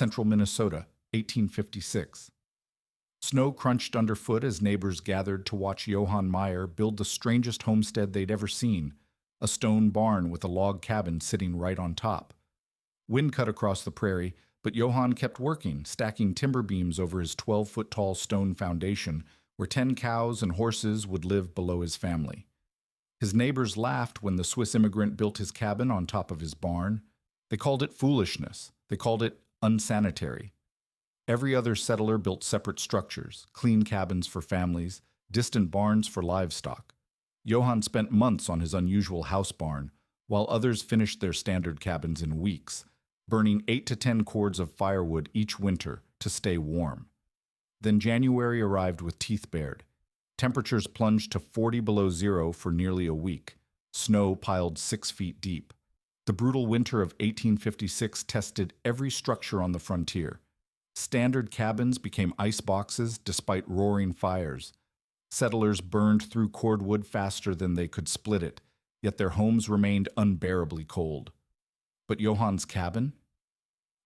Central Minnesota, 1856. Snow crunched underfoot as neighbors gathered to watch Johann Meyer build the strangest homestead they'd ever seen, a stone barn with a log cabin sitting right on top. Wind cut across the prairie, but Johann kept working, stacking timber beams over his 12-foot-tall stone foundation where 10 cows and horses would live below his family. His neighbors laughed when the Swiss immigrant built his cabin on top of his barn. They called it foolishness. They called it unsanitary. Every other settler built separate structures, clean cabins for families, distant barns for livestock. Johann spent months on his unusual house barn, while others finished their standard cabins in weeks, burning 8 to 10 cords of firewood each winter to stay warm. Then January arrived with teeth bared. Temperatures plunged to 40 below zero for nearly a week. Snow piled 6 feet deep. The brutal winter of 1856 tested every structure on the frontier. Standard cabins became ice boxes despite roaring fires. Settlers burned through cordwood faster than they could split it, yet their homes remained unbearably cold. But Johann's cabin?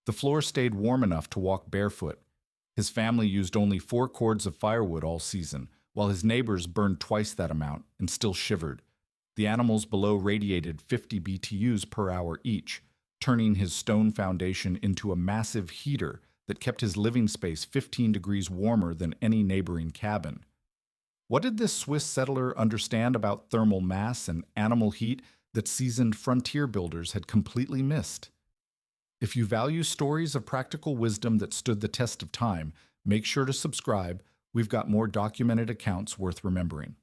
The floor stayed warm enough to walk barefoot. His family used only 4 cords of firewood all season, while his neighbors burned twice that amount and still shivered. The animals below radiated 50 BTUs per hour each, turning his stone foundation into a massive heater that kept his living space 15 degrees warmer than any neighboring cabin. What did this Swiss settler understand about thermal mass and animal heat that seasoned frontier builders had completely missed? If you value stories of practical wisdom that stood the test of time, make sure to subscribe. We've got more documented accounts worth remembering.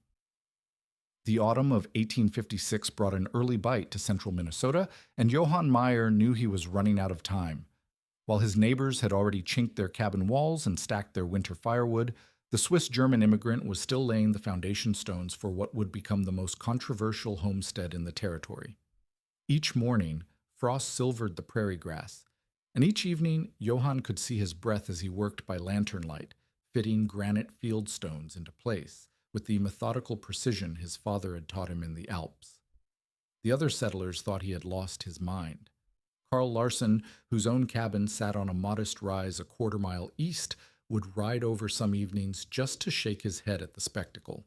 The autumn of 1856 brought an early bite to central Minnesota, and Johann Meyer knew he was running out of time. While his neighbors had already chinked their cabin walls and stacked their winter firewood, the Swiss-German immigrant was still laying the foundation stones for what would become the most controversial homestead in the territory. Each morning, frost silvered the prairie grass, and each evening Johann could see his breath as he worked by lantern light, fitting granite field stones into place with the methodical precision his father had taught him in the Alps. The other settlers thought he had lost his mind. Carl Larson, whose own cabin sat on a modest rise a quarter-mile east, would ride over some evenings just to shake his head at the spectacle.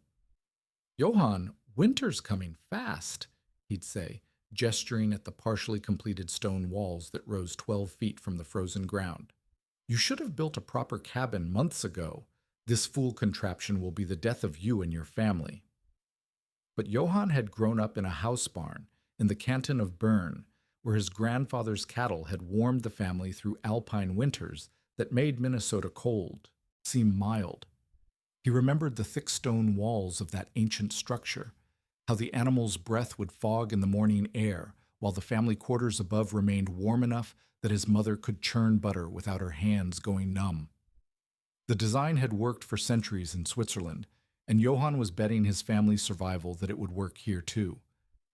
"Johann, winter's coming fast," he'd say, gesturing at the partially completed stone walls that rose 12 feet from the frozen ground. "You should have built a proper cabin months ago. This fool contraption will be the death of you and your family." But Johann had grown up in a house barn in the canton of Bern, where his grandfather's cattle had warmed the family through alpine winters that made Minnesota cold, seem mild. He remembered the thick stone walls of that ancient structure, how the animal's breath would fog in the morning air, while the family quarters above remained warm enough that his mother could churn butter without her hands going numb. The design had worked for centuries in Switzerland, and Johann was betting his family's survival that it would work here too.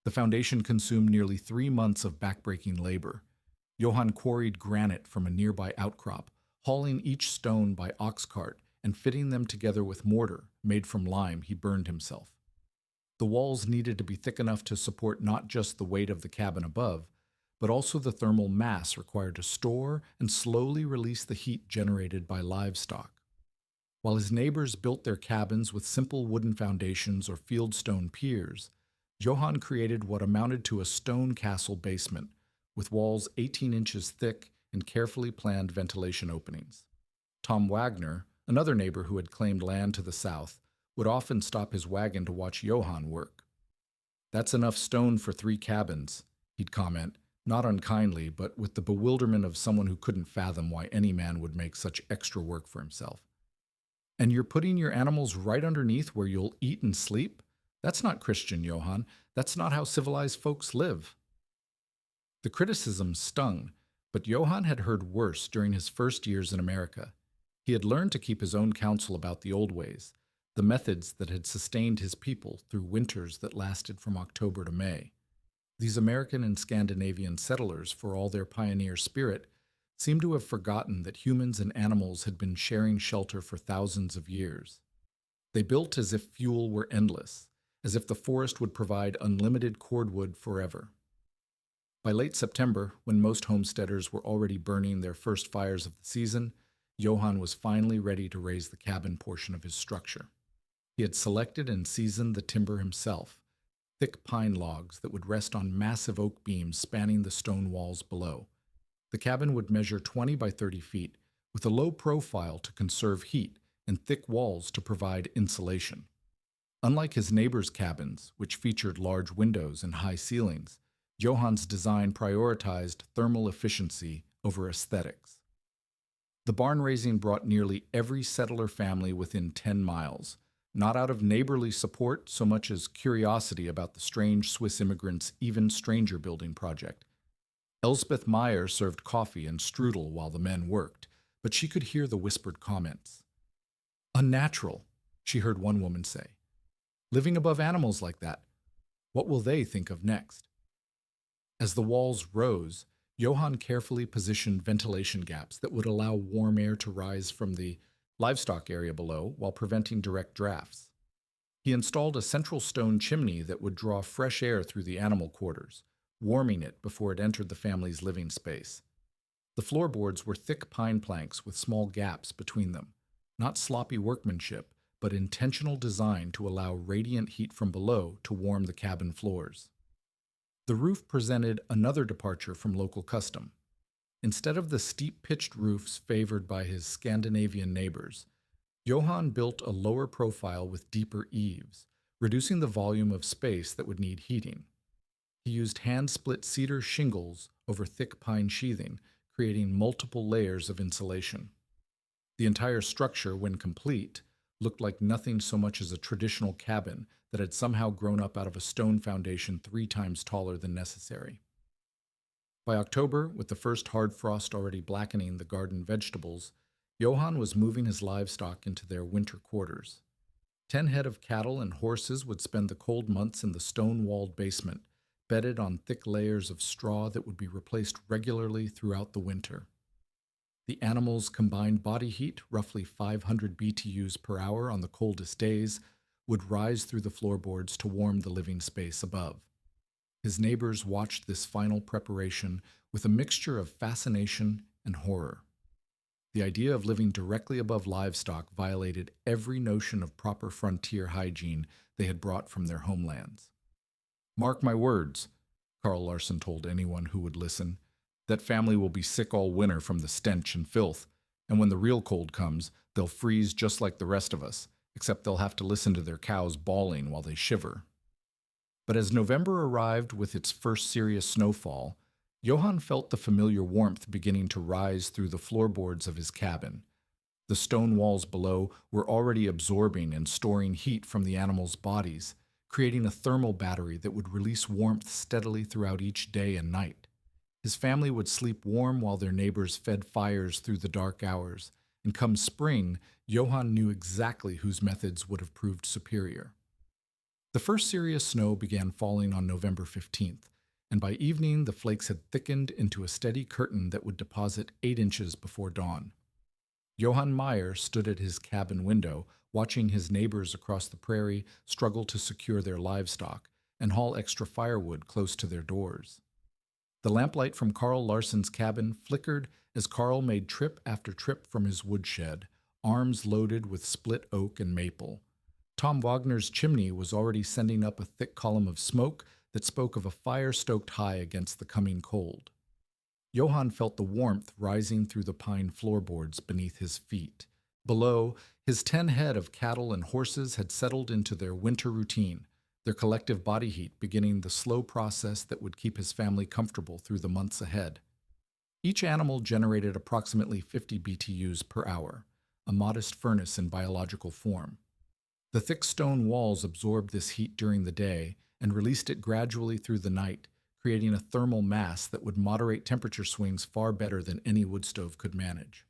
The foundation consumed nearly 3 months of backbreaking labor. Johann quarried granite from a nearby outcrop, hauling each stone by ox cart and fitting them together with mortar made from lime he burned himself. The walls needed to be thick enough to support not just the weight of the cabin above, but also the thermal mass required to store and slowly release the heat generated by livestock. While his neighbors built their cabins with simple wooden foundations or fieldstone piers, Johann created what amounted to a stone castle basement, with walls 18 inches thick and carefully planned ventilation openings. Tom Wagner, another neighbor who had claimed land to the south, would often stop his wagon to watch Johann work. "That's enough stone for 3 cabins," he'd comment, not unkindly, but with the bewilderment of someone who couldn't fathom why any man would make such extra work for himself. "And you're putting your animals right underneath where you'll eat and sleep? That's not Christian, Johann. That's not how civilized folks live." The criticism stung, but Johann had heard worse during his first years in America. He had learned to keep his own counsel about the old ways, the methods that had sustained his people through winters that lasted from October to May. These American and Scandinavian settlers, for all their pioneer spirit, seemed to have forgotten that humans and animals had been sharing shelter for thousands of years. They built as if fuel were endless, as if the forest would provide unlimited cordwood forever. By late September, when most homesteaders were already burning their first fires of the season, Johann was finally ready to raise the cabin portion of his structure. He had selected and seasoned the timber himself, thick pine logs that would rest on massive oak beams spanning the stone walls below. The cabin would measure 20 by 30 feet, with a low profile to conserve heat and thick walls to provide insulation. Unlike his neighbors' cabins, which featured large windows and high ceilings, Johann's design prioritized thermal efficiency over aesthetics. The barn raising brought nearly every settler family within 10 miles, not out of neighborly support so much as curiosity about the strange Swiss immigrants' even stranger building project. Elsbeth Meyer served coffee and strudel while the men worked, but she could hear the whispered comments. "Unnatural," she heard one woman say. "Living above animals like that. What will they think of next?" As the walls rose, Johann carefully positioned ventilation gaps that would allow warm air to rise from the livestock area below while preventing direct drafts. He installed a central stone chimney that would draw fresh air through the animal quarters, warming it before it entered the family's living space. The floorboards were thick pine planks with small gaps between them, not sloppy workmanship, but intentional design to allow radiant heat from below to warm the cabin floors. The roof presented another departure from local custom. Instead of the steep pitched roofs favored by his Scandinavian neighbors, Johann built a lower profile with deeper eaves, reducing the volume of space that would need heating. He used hand-split cedar shingles over thick pine sheathing, creating multiple layers of insulation. The entire structure, when complete, looked like nothing so much as a traditional cabin that had somehow grown up out of a stone foundation 3 times taller than necessary. By October, with the first hard frost already blackening the garden vegetables, Johann was moving his livestock into their winter quarters. 10 head of cattle and horses would spend the cold months in the stone-walled basement, bedded on thick layers of straw that would be replaced regularly throughout the winter. The animals' combined body heat, roughly 500 BTUs per hour on the coldest days, would rise through the floorboards to warm the living space above. His neighbors watched this final preparation with a mixture of fascination and horror. The idea of living directly above livestock violated every notion of proper frontier hygiene they had brought from their homelands. "Mark my words," Carl Larson told anyone who would listen, "that family will be sick all winter from the stench and filth, and when the real cold comes, they'll freeze just like the rest of us, except they'll have to listen to their cows bawling while they shiver." But as November arrived with its first serious snowfall, Johann felt the familiar warmth beginning to rise through the floorboards of his cabin. The stone walls below were already absorbing and storing heat from the animals' bodies, creating a thermal battery that would release warmth steadily throughout each day and night. His family would sleep warm while their neighbors fed fires through the dark hours, and come spring, Johann knew exactly whose methods would have proved superior. The first serious snow began falling on November 15th, and by evening the flakes had thickened into a steady curtain that would deposit 8 inches before dawn. Johann Meyer stood at his cabin window, watching his neighbors across the prairie struggle to secure their livestock and haul extra firewood close to their doors. The lamplight from Carl Larson's cabin flickered as Carl made trip after trip from his woodshed, arms loaded with split oak and maple. Tom Wagner's chimney was already sending up a thick column of smoke that spoke of a fire stoked high against the coming cold. Johann felt the warmth rising through the pine floorboards beneath his feet. Below, his 10 head of cattle and horses had settled into their winter routine, their collective body heat beginning the slow process that would keep his family comfortable through the months ahead. Each animal generated approximately 50 BTUs per hour, a modest furnace in biological form. The thick stone walls absorbed this heat during the day and released it gradually through the night, creating a thermal mass that would moderate temperature swings far better than any wood stove could manage.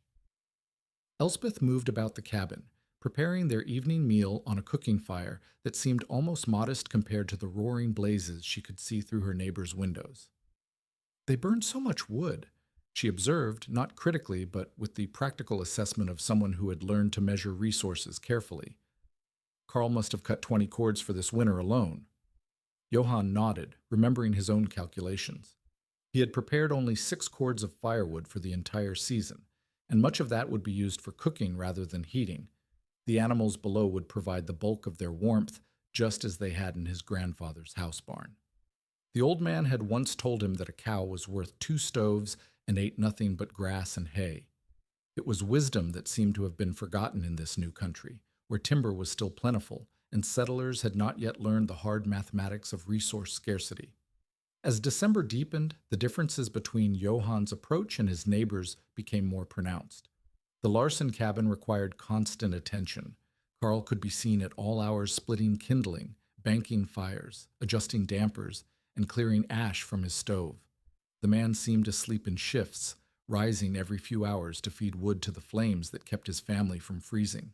Elspeth moved about the cabin, preparing their evening meal on a cooking fire that seemed almost modest compared to the roaring blazes she could see through her neighbors' windows. "They burn so much wood," she observed, not critically but with the practical assessment of someone who had learned to measure resources carefully. "Carl must have cut 20 cords for this winter alone." Johann nodded, remembering his own calculations. He had prepared only 6 cords of firewood for the entire season, and much of that would be used for cooking rather than heating. The animals below would provide the bulk of their warmth, just as they had in his grandfather's house barn. The old man had once told him that a cow was worth 2 stoves and ate nothing but grass and hay. It was wisdom that seemed to have been forgotten in this new country, where timber was still plentiful, and settlers had not yet learned the hard mathematics of resource scarcity. As December deepened, the differences between Johann's approach and his neighbors became more pronounced. The Larson cabin required constant attention. Carl could be seen at all hours splitting kindling, banking fires, adjusting dampers, and clearing ash from his stove. The man seemed to sleep in shifts, rising every few hours to feed wood to the flames that kept his family from freezing.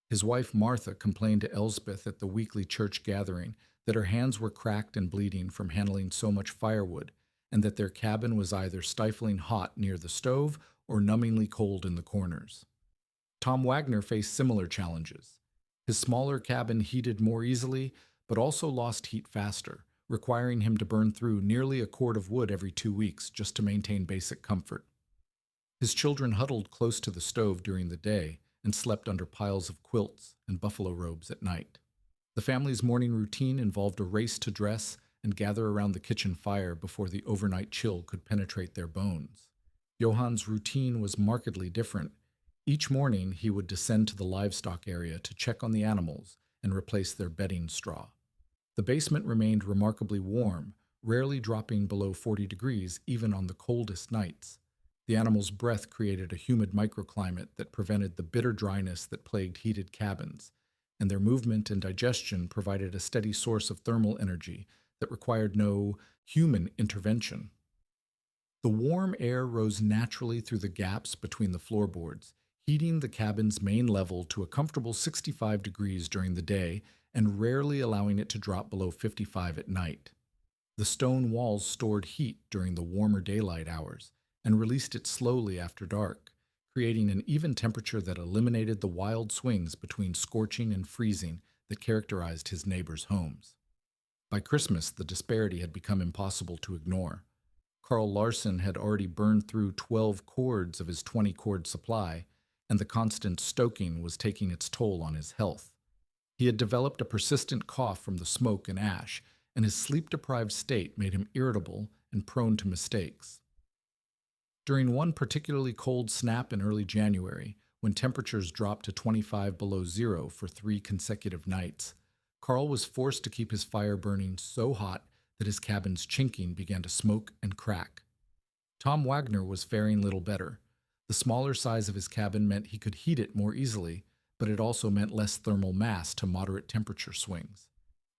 His wife Martha complained to Elsbeth at the weekly church gathering that her hands were cracked and bleeding from handling so much firewood, and that their cabin was either stifling hot near the stove or numbingly cold in the corners. Tom Wagner faced similar challenges. His smaller cabin heated more easily, but also lost heat faster, requiring him to burn through nearly a cord of wood every 2 weeks just to maintain basic comfort. His children huddled close to the stove during the day and slept under piles of quilts and buffalo robes at night. The family's morning routine involved a race to dress and gather around the kitchen fire before the overnight chill could penetrate their bones. Johann's routine was markedly different. Each morning, he would descend to the livestock area to check on the animals and replace their bedding straw. The basement remained remarkably warm, rarely dropping below 40 degrees even on the coldest nights. The animals' breath created a humid microclimate that prevented the bitter dryness that plagued heated cabins, and their movement and digestion provided a steady source of thermal energy that required no human intervention. The warm air rose naturally through the gaps between the floorboards, heating the cabin's main level to a comfortable 65 degrees during the day and rarely allowing it to drop below 55 at night. The stone walls stored heat during the warmer daylight hours and released it slowly after dark, creating an even temperature that eliminated the wild swings between scorching and freezing that characterized his neighbors' homes. By Christmas, the disparity had become impossible to ignore. Carl Larson had already burned through 12 cords of his 20-cord supply, and the constant stoking was taking its toll on his health. He had developed a persistent cough from the smoke and ash, and his sleep-deprived state made him irritable and prone to mistakes. During one particularly cold snap in early January, when temperatures dropped to 25 below zero for 3 consecutive nights, Carl was forced to keep his fire burning so hot that his cabin's chinking began to smoke and crack. Tom Wagner was faring little better. The smaller size of his cabin meant he could heat it more easily, but it also meant less thermal mass to moderate temperature swings.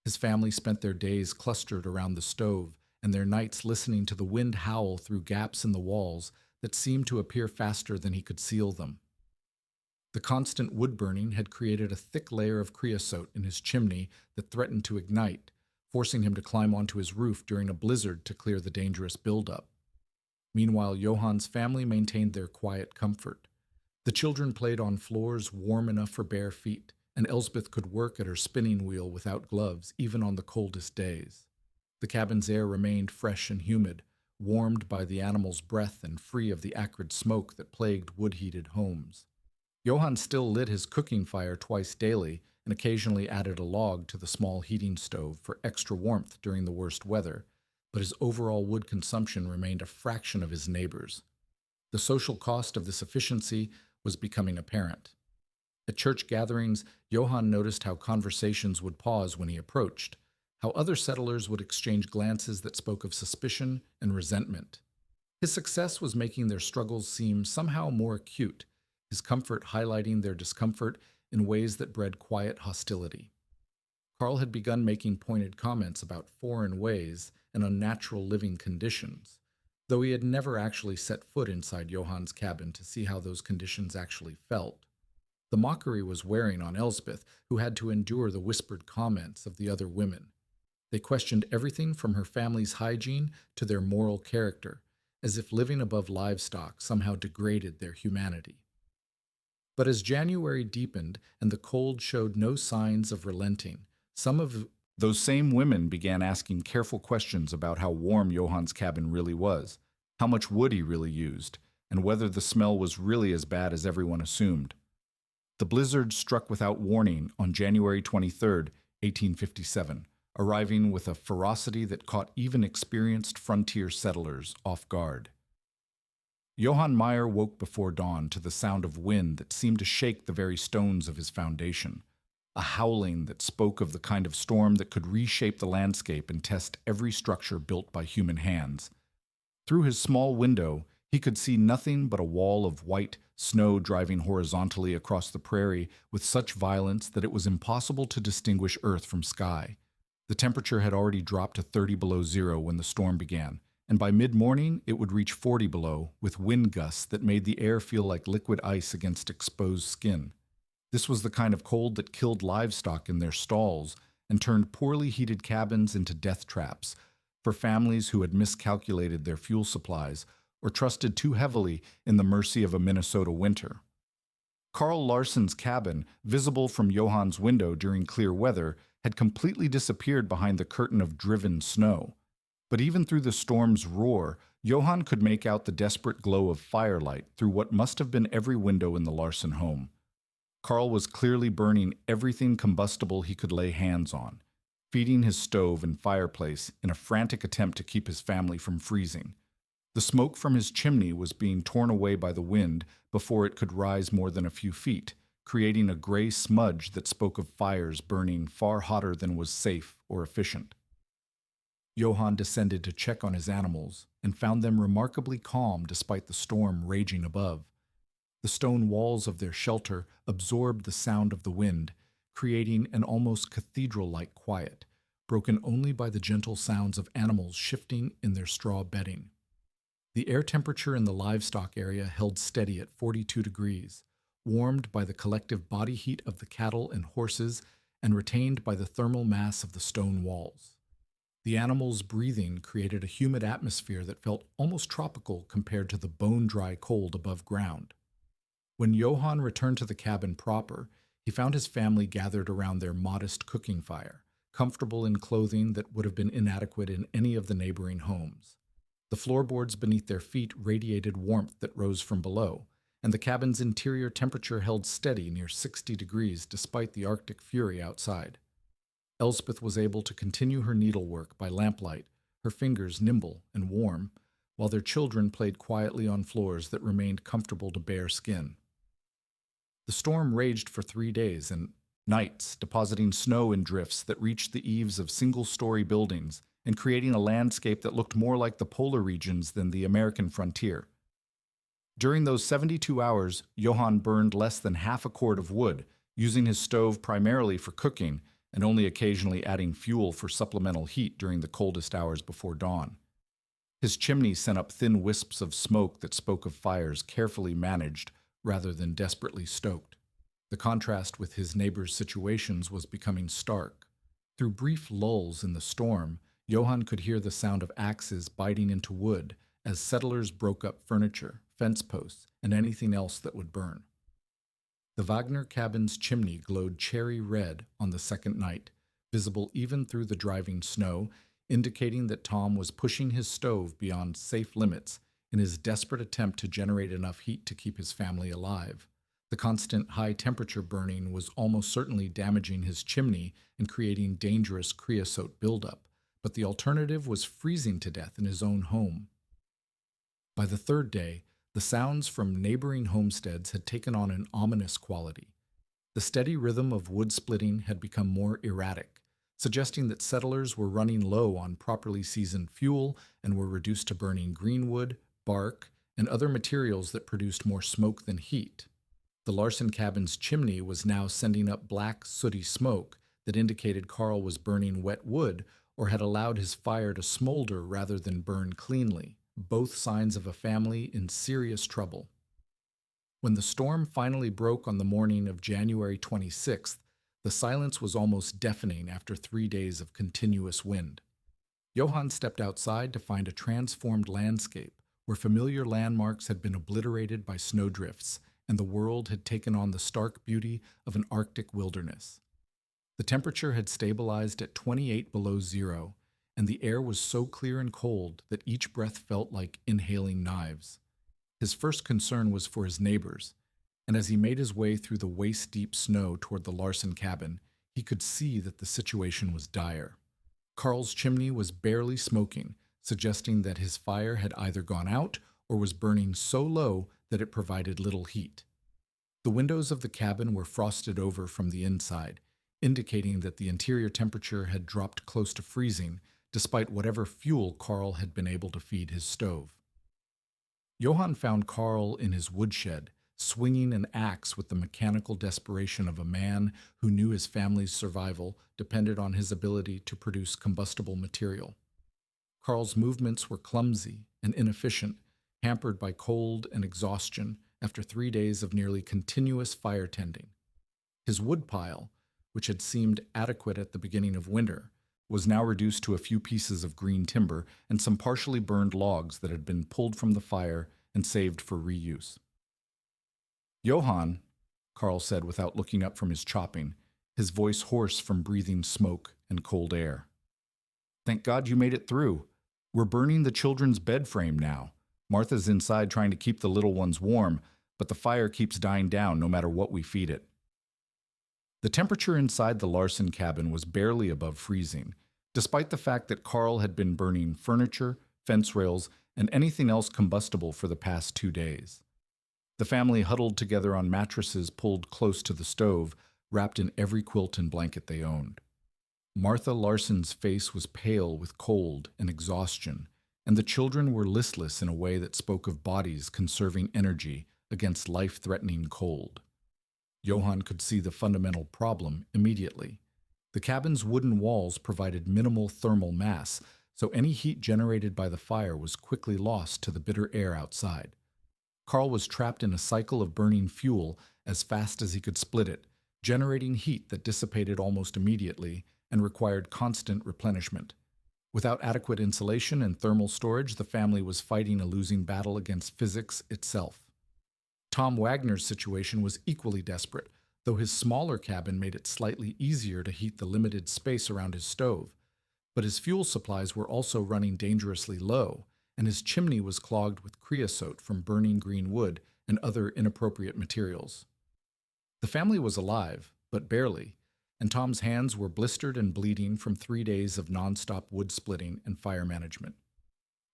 His family spent their days clustered around the stove and their nights listening to the wind howl through gaps in the walls that seemed to appear faster than he could seal them. The constant wood burning had created a thick layer of creosote in his chimney that threatened to ignite, forcing him to climb onto his roof during a blizzard to clear the dangerous buildup. Meanwhile, Johann's family maintained their quiet comfort. The children played on floors warm enough for bare feet, and Elsbeth could work at her spinning wheel without gloves, even on the coldest days. The cabin's air remained fresh and humid, warmed by the animals' breath and free of the acrid smoke that plagued wood-heated homes. Johann still lit his cooking fire twice daily and occasionally added a log to the small heating stove for extra warmth during the worst weather, but his overall wood consumption remained a fraction of his neighbors'. The social cost of this efficiency was becoming apparent. At church gatherings, Johann noticed how conversations would pause when he approached, how other settlers would exchange glances that spoke of suspicion and resentment. His success was making their struggles seem somehow more acute, his comfort highlighting their discomfort in ways that bred quiet hostility. Carl had begun making pointed comments about foreign ways and unnatural living conditions, though he had never actually set foot inside Johann's cabin to see how those conditions actually felt. The mockery was wearing on Elsbeth, who had to endure the whispered comments of the other women. They questioned everything from her family's hygiene to their moral character, as if living above livestock somehow degraded their humanity. But as January deepened and the cold showed no signs of relenting, some of Those same women began asking careful questions about how warm Johann's cabin really was, how much wood he really used, and whether the smell was really as bad as everyone assumed. The blizzard struck without warning on January 23, 1857, arriving with a ferocity that caught even experienced frontier settlers off guard. Johann Meyer woke before dawn to the sound of wind that seemed to shake the very stones of his foundation, a howling that spoke of the kind of storm that could reshape the landscape and test every structure built by human hands. Through his small window, he could see nothing but a wall of white snow driving horizontally across the prairie with such violence that it was impossible to distinguish earth from sky. The temperature had already dropped to 30 below zero when the storm began, and by mid-morning it would reach 40 below, with wind gusts that made the air feel like liquid ice against exposed skin. This was the kind of cold that killed livestock in their stalls and turned poorly heated cabins into death traps for families who had miscalculated their fuel supplies or trusted too heavily in the mercy of a Minnesota winter. Carl Larsen's cabin, visible from Johann's window during clear weather, had completely disappeared behind the curtain of driven snow. But even through the storm's roar, Johann could make out the desperate glow of firelight through what must have been every window in the Larsen home. Carl was clearly burning everything combustible he could lay hands on, feeding his stove and fireplace in a frantic attempt to keep his family from freezing. The smoke from his chimney was being torn away by the wind before it could rise more than a few feet, creating a gray smudge that spoke of fires burning far hotter than was safe or efficient. Johann descended to check on his animals and found them remarkably calm despite the storm raging above. The stone walls of their shelter absorbed the sound of the wind, creating an almost cathedral-like quiet, broken only by the gentle sounds of animals shifting in their straw bedding. The air temperature in the livestock area held steady at 42 degrees, warmed by the collective body heat of the cattle and horses and retained by the thermal mass of the stone walls. The animals' breathing created a humid atmosphere that felt almost tropical compared to the bone-dry cold above ground. When Johann returned to the cabin proper, he found his family gathered around their modest cooking fire, comfortable in clothing that would have been inadequate in any of the neighboring homes. The floorboards beneath their feet radiated warmth that rose from below, and the cabin's interior temperature held steady near 60 degrees despite the Arctic fury outside. Elspeth was able to continue her needlework by lamplight, her fingers nimble and warm, while their children played quietly on floors that remained comfortable to bare skin. The storm raged for 3 days and nights, depositing snow in drifts that reached the eaves of single-story buildings and creating a landscape that looked more like the polar regions than the American frontier. During those 72 hours, Johann burned less than half a cord of wood, using his stove primarily for cooking and only occasionally adding fuel for supplemental heat during the coldest hours before dawn. His chimney sent up thin wisps of smoke that spoke of fires carefully managed rather than desperately stoked. The contrast with his neighbors' situations was becoming stark. Through brief lulls in the storm, Johann could hear the sound of axes biting into wood as settlers broke up furniture, fence posts, and anything else that would burn. The Wagner cabin's chimney glowed cherry red on the second night, visible even through the driving snow, indicating that Tom was pushing his stove beyond safe limits in his desperate attempt to generate enough heat to keep his family alive. The constant high-temperature burning was almost certainly damaging his chimney and creating dangerous creosote buildup, but the alternative was freezing to death in his own home. By the third day, the sounds from neighboring homesteads had taken on an ominous quality. The steady rhythm of wood splitting had become more erratic, suggesting that settlers were running low on properly seasoned fuel and were reduced to burning greenwood, bark, and other materials that produced more smoke than heat. The Larsen cabin's chimney was now sending up black, sooty smoke that indicated Carl was burning wet wood or had allowed his fire to smolder rather than burn cleanly, both signs of a family in serious trouble. When the storm finally broke on the morning of January 26th, the silence was almost deafening after 3 days of continuous wind. Johann stepped outside to find a transformed landscape where familiar landmarks had been obliterated by snowdrifts and the world had taken on the stark beauty of an Arctic wilderness. The temperature had stabilized at 28 below zero, and the air was so clear and cold that each breath felt like inhaling knives. His first concern was for his neighbors, and as he made his way through the waist-deep snow toward the Larson cabin, he could see that the situation was dire. Carl's chimney was barely smoking, suggesting that his fire had either gone out or was burning so low that it provided little heat. The windows of the cabin were frosted over from the inside, indicating that the interior temperature had dropped close to freezing, despite whatever fuel Carl had been able to feed his stove. Johann found Carl in his woodshed, swinging an axe with the mechanical desperation of a man who knew his family's survival depended on his ability to produce combustible material. Carl's movements were clumsy and inefficient, hampered by cold and exhaustion after 3 days of nearly continuous fire tending. His woodpile, which had seemed adequate at the beginning of winter, was now reduced to a few pieces of green timber and some partially burned logs that had been pulled from the fire and saved for reuse. "Johann," Carl said without looking up from his chopping, his voice hoarse from breathing smoke and cold air. "Thank God you made it through. We're burning the children's bed frame now. Martha's inside trying to keep the little ones warm, but the fire keeps dying down no matter what we feed it." The temperature inside the Larson cabin was barely above freezing, despite the fact that Carl had been burning furniture, fence rails, and anything else combustible for the past 2 days. The family huddled together on mattresses pulled close to the stove, wrapped in every quilt and blanket they owned. Martha Larson's face was pale with cold and exhaustion, and the children were listless in a way that spoke of bodies conserving energy against life-threatening cold. Johann could see the fundamental problem immediately. The cabin's wooden walls provided minimal thermal mass, so any heat generated by the fire was quickly lost to the bitter air outside. Carl was trapped in a cycle of burning fuel as fast as he could split it, generating heat that dissipated almost immediately and required constant replenishment. Without adequate insulation and thermal storage, the family was fighting a losing battle against physics itself. Tom Wagner's situation was equally desperate, though his smaller cabin made it slightly easier to heat the limited space around his stove. But his fuel supplies were also running dangerously low, and his chimney was clogged with creosote from burning green wood and other inappropriate materials. The family was alive, but barely, and Tom's hands were blistered and bleeding from 3 days of nonstop wood splitting and fire management.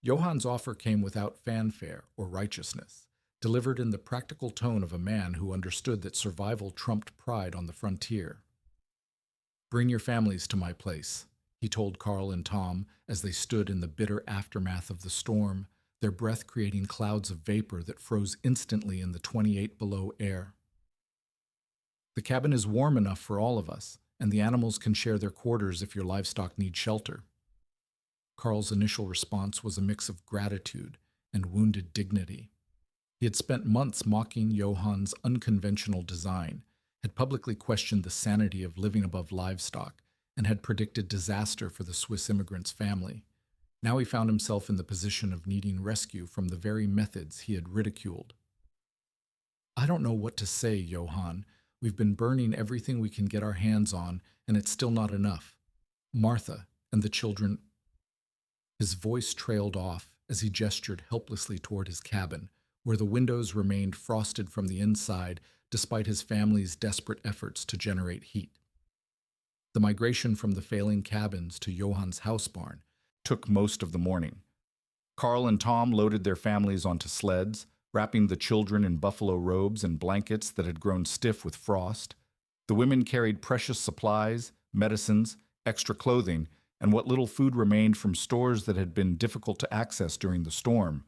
Johann's offer came without fanfare or righteousness, delivered in the practical tone of a man who understood that survival trumped pride on the frontier. "Bring your families to my place," he told Carl and Tom as they stood in the bitter aftermath of the storm, their breath creating clouds of vapor that froze instantly in the 28 below air. "The cabin is warm enough for all of us, and the animals can share their quarters if your livestock need shelter." Carl's initial response was a mix of gratitude and wounded dignity. He had spent months mocking Johann's unconventional design, had publicly questioned the sanity of living above livestock, and had predicted disaster for the Swiss immigrant's family. Now he found himself in the position of needing rescue from the very methods he had ridiculed. "I don't know what to say, Johann. We've been burning everything we can get our hands on, and it's still not enough. Martha and the children—" His voice trailed off as he gestured helplessly toward his cabin, where the windows remained frosted from the inside despite his family's desperate efforts to generate heat. The migration from the failing cabins to Johann's housebarn took most of the morning. Carl and Tom loaded their families onto sleds, wrapping the children in buffalo robes and blankets that had grown stiff with frost. The women carried precious supplies, medicines, extra clothing, and what little food remained from stores that had been difficult to access during the storm.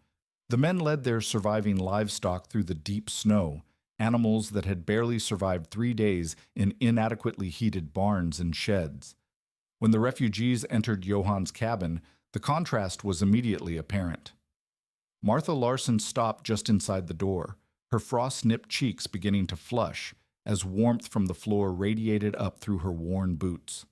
The men led their surviving livestock through the deep snow, animals that had barely survived 3 days in inadequately heated barns and sheds. When the refugees entered Johann's cabin, the contrast was immediately apparent. Martha Larson stopped just inside the door, her frost-nipped cheeks beginning to flush as warmth from the floor radiated up through her worn boots.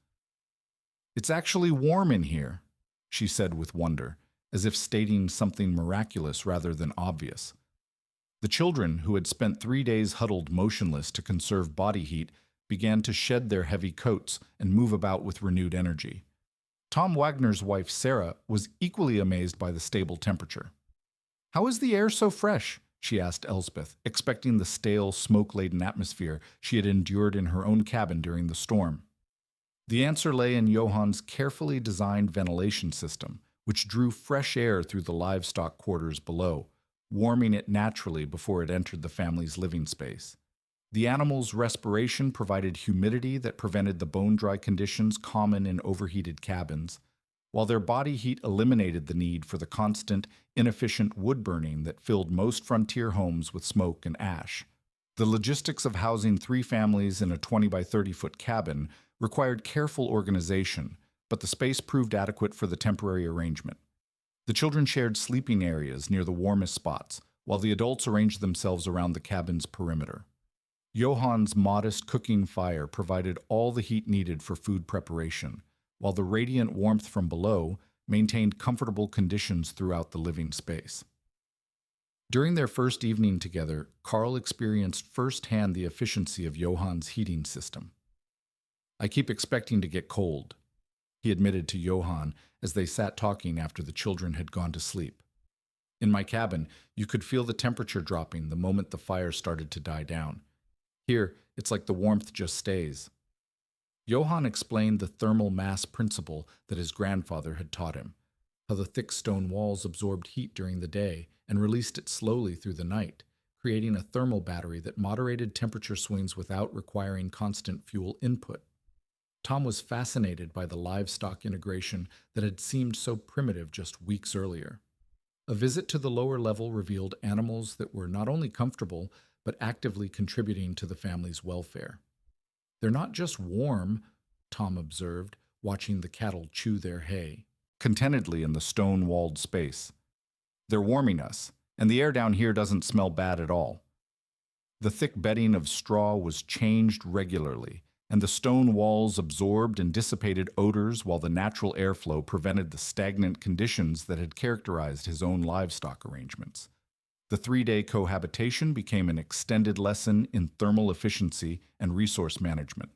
"It's actually warm in here," she said with wonder, as if stating something miraculous rather than obvious. The children, who had spent 3 days huddled motionless to conserve body heat, began to shed their heavy coats and move about with renewed energy. Tom Wagner's wife, Sarah, was equally amazed by the stable temperature. "How is the air so fresh?" she asked Elspeth, expecting the stale, smoke-laden atmosphere she had endured in her own cabin during the storm. The answer lay in Johann's carefully designed ventilation system, which drew fresh air through the livestock quarters below, warming it naturally before it entered the family's living space. The animals' respiration provided humidity that prevented the bone-dry conditions common in overheated cabins, while their body heat eliminated the need for the constant, inefficient wood burning that filled most frontier homes with smoke and ash. The logistics of housing 3 families in a 20 by 30-foot cabin required careful organization, but the space proved adequate for the temporary arrangement. The children shared sleeping areas near the warmest spots, while the adults arranged themselves around the cabin's perimeter. Johann's modest cooking fire provided all the heat needed for food preparation, while the radiant warmth from below maintained comfortable conditions throughout the living space. During their first evening together, Carl experienced firsthand the efficiency of Johann's heating system. "I keep expecting to get cold," he admitted to Johann as they sat talking after the children had gone to sleep. "In my cabin, you could feel the temperature dropping the moment the fire started to die down. Here, it's like the warmth just stays." Johann explained the thermal mass principle that his grandfather had taught him, how the thick stone walls absorbed heat during the day and released it slowly through the night, creating a thermal battery that moderated temperature swings without requiring constant fuel input. Tom was fascinated by the livestock integration that had seemed so primitive just weeks earlier. A visit to the lower level revealed animals that were not only comfortable, but actively contributing to the family's welfare. "They're not just warm," Tom observed, watching the cattle chew their hay contentedly in the stone-walled space. "They're warming us, and the air down here doesn't smell bad at all." The thick bedding of straw was changed regularly, and the stone walls absorbed and dissipated odors while the natural airflow prevented the stagnant conditions that had characterized his own livestock arrangements. The 3-day cohabitation became an extended lesson in thermal efficiency and resource management.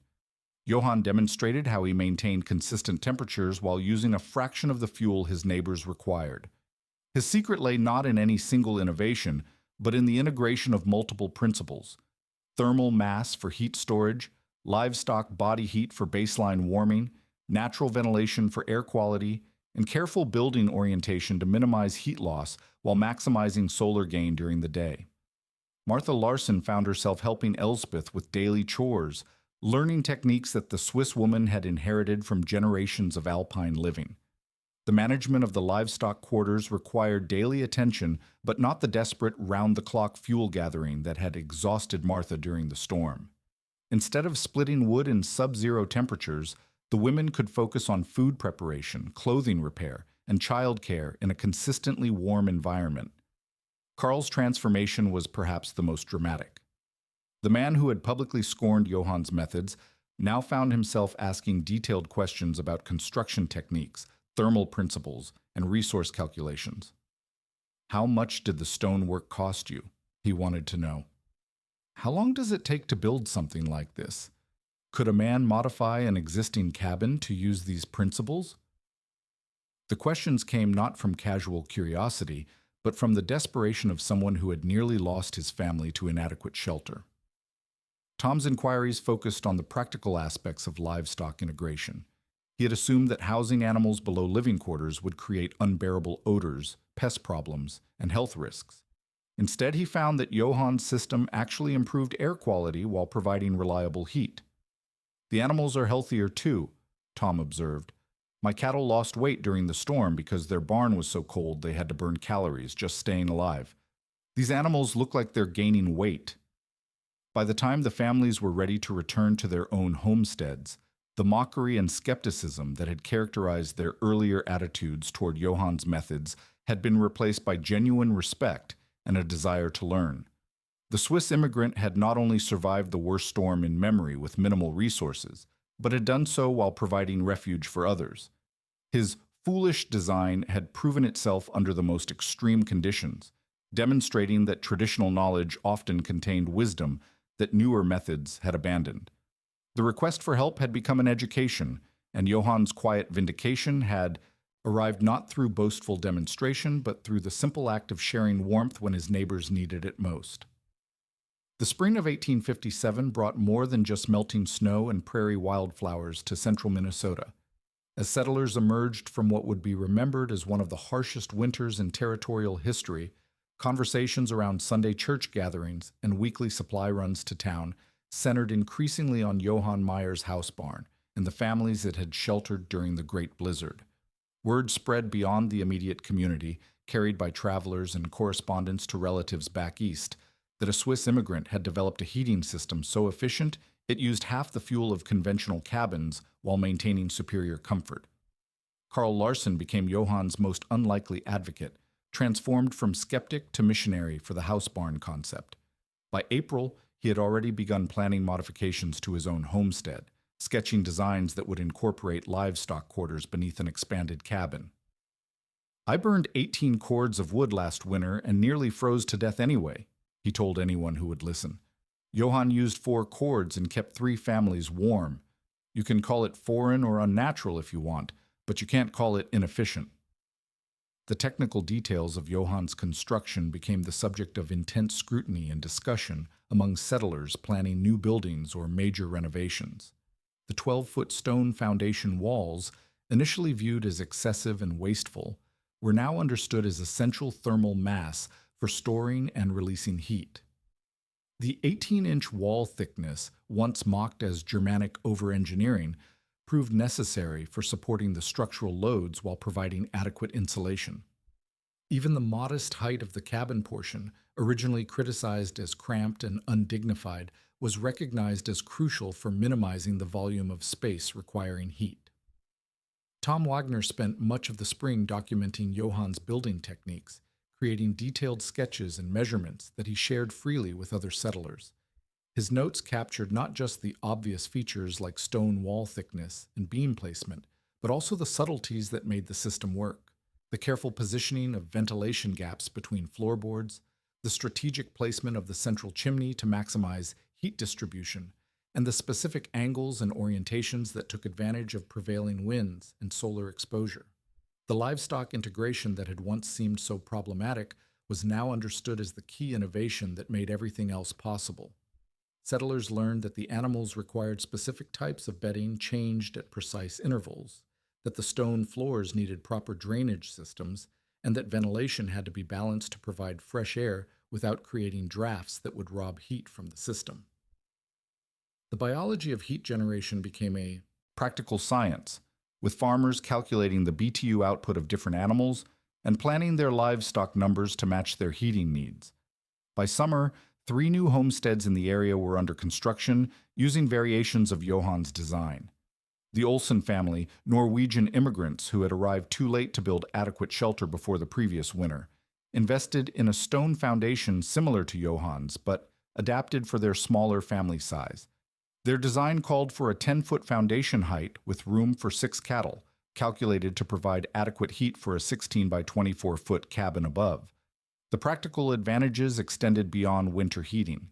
Johann demonstrated how he maintained consistent temperatures while using a fraction of the fuel his neighbors required. His secret lay not in any single innovation, but in the integration of multiple principles: thermal mass for heat storage, livestock body heat for baseline warming, natural ventilation for air quality, and careful building orientation to minimize heat loss while maximizing solar gain during the day. Martha Larson found herself helping Elspeth with daily chores, learning techniques that the Swiss woman had inherited from generations of alpine living. The management of the livestock quarters required daily attention, but not the desperate round-the-clock fuel gathering that had exhausted Martha during the storm. Instead of splitting wood in sub-zero temperatures, the women could focus on food preparation, clothing repair, and childcare in a consistently warm environment. Carl's transformation was perhaps the most dramatic. The man who had publicly scorned Johann's methods now found himself asking detailed questions about construction techniques, thermal principles, and resource calculations. "How much did the stonework cost you?" he wanted to know. "How long does it take to build something like this? Could a man modify an existing cabin to use these principles?" The questions came not from casual curiosity, but from the desperation of someone who had nearly lost his family to inadequate shelter. Tom's inquiries focused on the practical aspects of livestock integration. He had assumed that housing animals below living quarters would create unbearable odors, pest problems, and health risks. Instead, he found that Johann's system actually improved air quality while providing reliable heat. "The animals are healthier too," Tom observed. "My cattle lost weight during the storm because their barn was so cold they had to burn calories just staying alive. These animals look like they're gaining weight." By the time the families were ready to return to their own homesteads, the mockery and skepticism that had characterized their earlier attitudes toward Johann's methods had been replaced by genuine respect and a desire to learn. The Swiss immigrant had not only survived the worst storm in memory with minimal resources, but had done so while providing refuge for others. His foolish design had proven itself under the most extreme conditions, demonstrating that traditional knowledge often contained wisdom that newer methods had abandoned. The request for help had become an education, and Johann's quiet vindication had arrived not through boastful demonstration, but through the simple act of sharing warmth when his neighbors needed it most. The spring of 1857 brought more than just melting snow and prairie wildflowers to central Minnesota. As settlers emerged from what would be remembered as one of the harshest winters in territorial history, conversations around Sunday church gatherings and weekly supply runs to town centered increasingly on Johann Meyer's house barn and the families it had sheltered during the Great Blizzard. Word spread beyond the immediate community, carried by travelers and correspondents to relatives back east, that a Swiss immigrant had developed a heating system so efficient it used half the fuel of conventional cabins while maintaining superior comfort. Carl Larsen became Johann's most unlikely advocate, transformed from skeptic to missionary for the house barn concept. By April, he had already begun planning modifications to his own homestead, sketching designs that would incorporate livestock quarters beneath an expanded cabin. "I burned 18 cords of wood last winter and nearly froze to death anyway," he told anyone who would listen. "Johann used 4 cords and kept 3 families warm. You can call it foreign or unnatural if you want, but you can't call it inefficient." The technical details of Johann's construction became the subject of intense scrutiny and discussion among settlers planning new buildings or major renovations. The 12-foot stone foundation walls, initially viewed as excessive and wasteful, were now understood as essential thermal mass for storing and releasing heat. The 18-inch wall thickness, once mocked as Germanic over-engineering, proved necessary for supporting the structural loads while providing adequate insulation. Even the modest height of the cabin portion, originally criticized as cramped and undignified, was recognized as crucial for minimizing the volume of space requiring heat. Tom Wagner spent much of the spring documenting Johann's building techniques, creating detailed sketches and measurements that he shared freely with other settlers. His notes captured not just the obvious features like stone wall thickness and beam placement, but also the subtleties that made the system work. The careful positioning of ventilation gaps between floorboards, the strategic placement of the central chimney to maximize heat distribution, and the specific angles and orientations that took advantage of prevailing winds and solar exposure. The livestock integration that had once seemed so problematic was now understood as the key innovation that made everything else possible. Settlers learned that the animals required specific types of bedding changed at precise intervals, that the stone floors needed proper drainage systems, and that ventilation had to be balanced to provide fresh air without creating drafts that would rob heat from the system. The biology of heat generation became a practical science, with farmers calculating the BTU output of different animals and planning their livestock numbers to match their heating needs. By summer, 3 new homesteads in the area were under construction using variations of Johann's design. The Olsen family, Norwegian immigrants who had arrived too late to build adequate shelter before the previous winter, invested in a stone foundation similar to Johann's, but adapted for their smaller family size. Their design called for a 10-foot foundation height with room for 6 cattle, calculated to provide adequate heat for a 16 by 24-foot cabin above. The practical advantages extended beyond winter heating.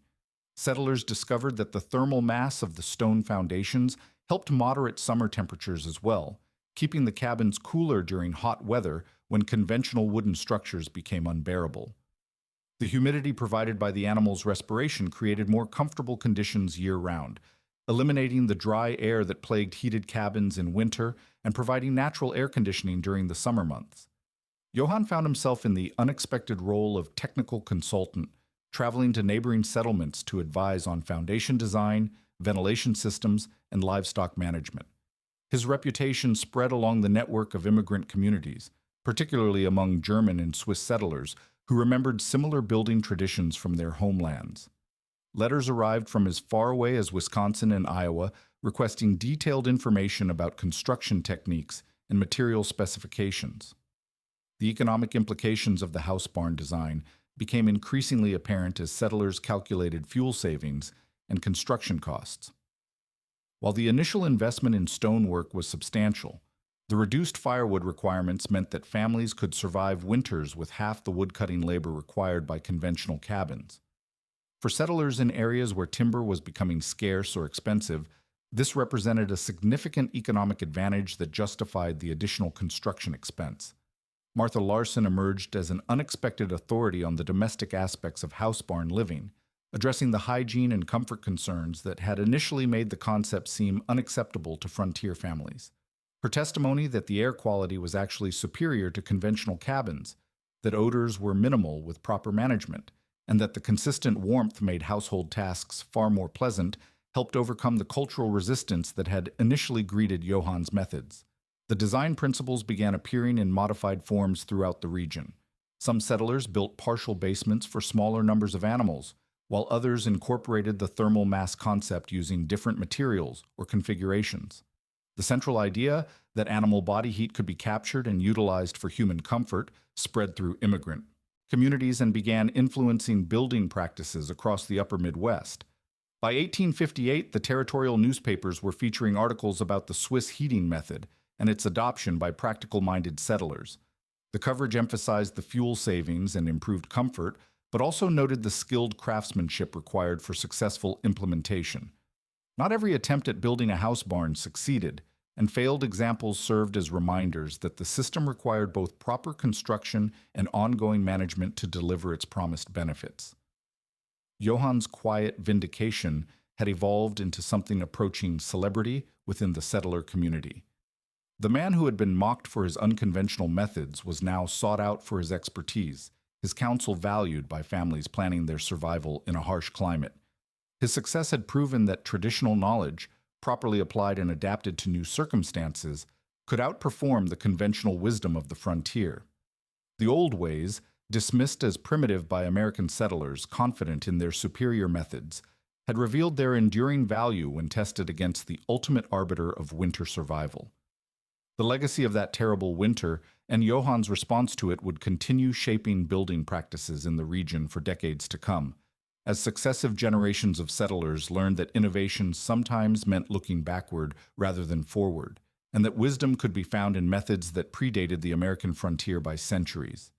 Settlers discovered that the thermal mass of the stone foundations helped moderate summer temperatures as well, keeping the cabins cooler during hot weather when conventional wooden structures became unbearable. The humidity provided by the animals' respiration created more comfortable conditions year-round, eliminating the dry air that plagued heated cabins in winter and providing natural air conditioning during the summer months. Johann found himself in the unexpected role of technical consultant, traveling to neighboring settlements to advise on foundation design, ventilation systems, and livestock management. His reputation spread along the network of immigrant communities, particularly among German and Swiss settlers who remembered similar building traditions from their homelands. Letters arrived from as far away as Wisconsin and Iowa requesting detailed information about construction techniques and material specifications. The economic implications of the house barn design became increasingly apparent as settlers calculated fuel savings and construction costs. While the initial investment in stonework was substantial, the reduced firewood requirements meant that families could survive winters with half the woodcutting labor required by conventional cabins. For settlers in areas where timber was becoming scarce or expensive, This represented a significant economic advantage that justified the additional construction expense. Martha Larson emerged as an unexpected authority on the domestic aspects of housebarn living, addressing the hygiene and comfort concerns that had initially made the concept seem unacceptable to frontier families. Her testimony that the air quality was actually superior to conventional cabins, that odors were minimal with proper management, and that the consistent warmth made household tasks far more pleasant helped overcome the cultural resistance that had initially greeted Johann's methods. The design principles began appearing in modified forms throughout the region. Some settlers built partial basements for smaller numbers of animals, while others incorporated the thermal mass concept using different materials or configurations. The central idea that animal body heat could be captured and utilized for human comfort spread through immigrant communities and began influencing building practices across the upper Midwest. By 1858, the territorial newspapers were featuring articles about the Swiss heating method and its adoption by practical-minded settlers. The coverage emphasized the fuel savings and improved comfort, but also noted the skilled craftsmanship required for successful implementation. Not every attempt at building a house barn succeeded, and failed examples served as reminders that the system required both proper construction and ongoing management to deliver its promised benefits. Johann's quiet vindication had evolved into something approaching celebrity within the settler community. The man who had been mocked for his unconventional methods was now sought out for his expertise, his counsel valued by families planning their survival in a harsh climate. His success had proven that traditional knowledge, properly applied and adapted to new circumstances, could outperform the conventional wisdom of the frontier. The old ways, dismissed as primitive by American settlers confident in their superior methods, had revealed their enduring value when tested against the ultimate arbiter of winter survival. The legacy of that terrible winter and Johann's response to it would continue shaping building practices in the region for decades to come, as successive generations of settlers learned that innovation sometimes meant looking backward rather than forward, and that wisdom could be found in methods that predated the American frontier by centuries.